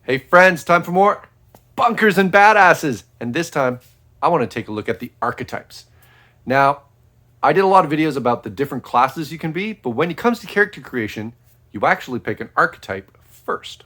Hey friends, time for more bunkers and badasses. And this time, I want to take a look at the archetypes. Now, I did a lot of videos about the different classes you can be, but when it comes to character creation, you actually pick an archetype first.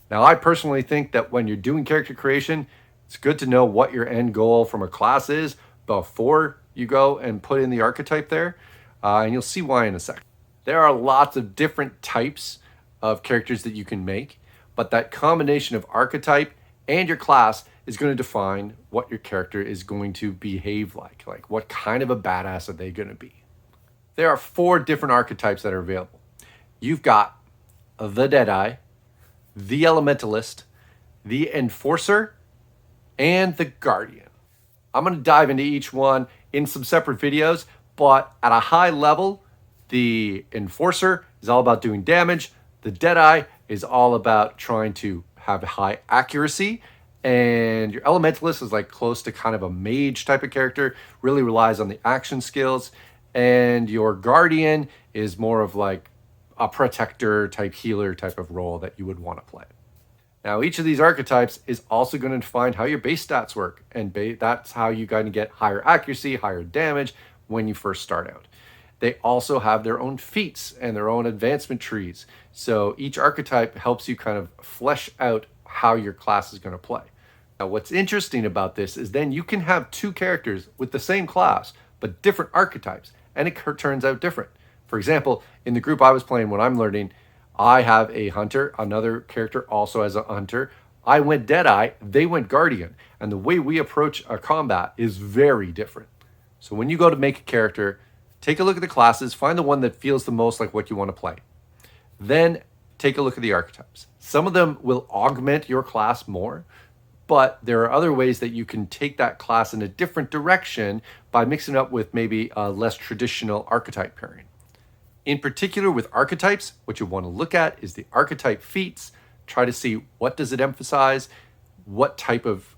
Now, I personally think that when you're doing character creation, it's good to know what your end goal from a class is before you go and put in the archetype there, and you'll see why in a second. There are lots of different types of characters that you can make, but that combination of archetype and your class is going to define what your character is going to behave like what kind of a badass are they going to be. There are 4 different archetypes that are available. You've got the Deadeye, the Elementalist, the Enforcer, and the Guardian. I'm going to dive into each one in some separate videos, but at a high level, the Enforcer is all about doing damage. The Deadeye is all about trying to have high accuracy. And your Elementalist is like close to kind of a mage type of character, really relies on the action skills. And your Guardian is more of like a protector type healer type of role that you would want to play. Now, each of these archetypes is also going to define how your base stats work. And that's how you're going to get higher accuracy, higher damage when you first start out. They also have their own feats and their own advancement trees. So each archetype helps you kind of flesh out how your class is going to play. Now, what's interesting about this is then you can have 2 characters with the same class, but different archetypes, and it turns out different. For example, in the group I was playing when I'm learning, I have a hunter, another character also has a hunter. I went Deadeye, they went Guardian, and the way we approach a combat is very different. So when you go to make a character, take a look at the classes, find the one that feels the most like what you want to play. Then take a look at the archetypes. Some of them will augment your class more, but there are other ways that you can take that class in a different direction by mixing it up with maybe a less traditional archetype pairing. In particular with archetypes, what you want to look at is the archetype feats. Try to see what does it emphasize, what type of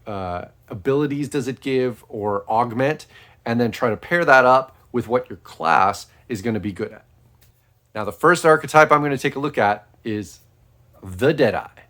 abilities does it give or augment, and then try to pair that up with what your class is going to be good at. Now, the first archetype I'm going to take a look at is the Deadeye.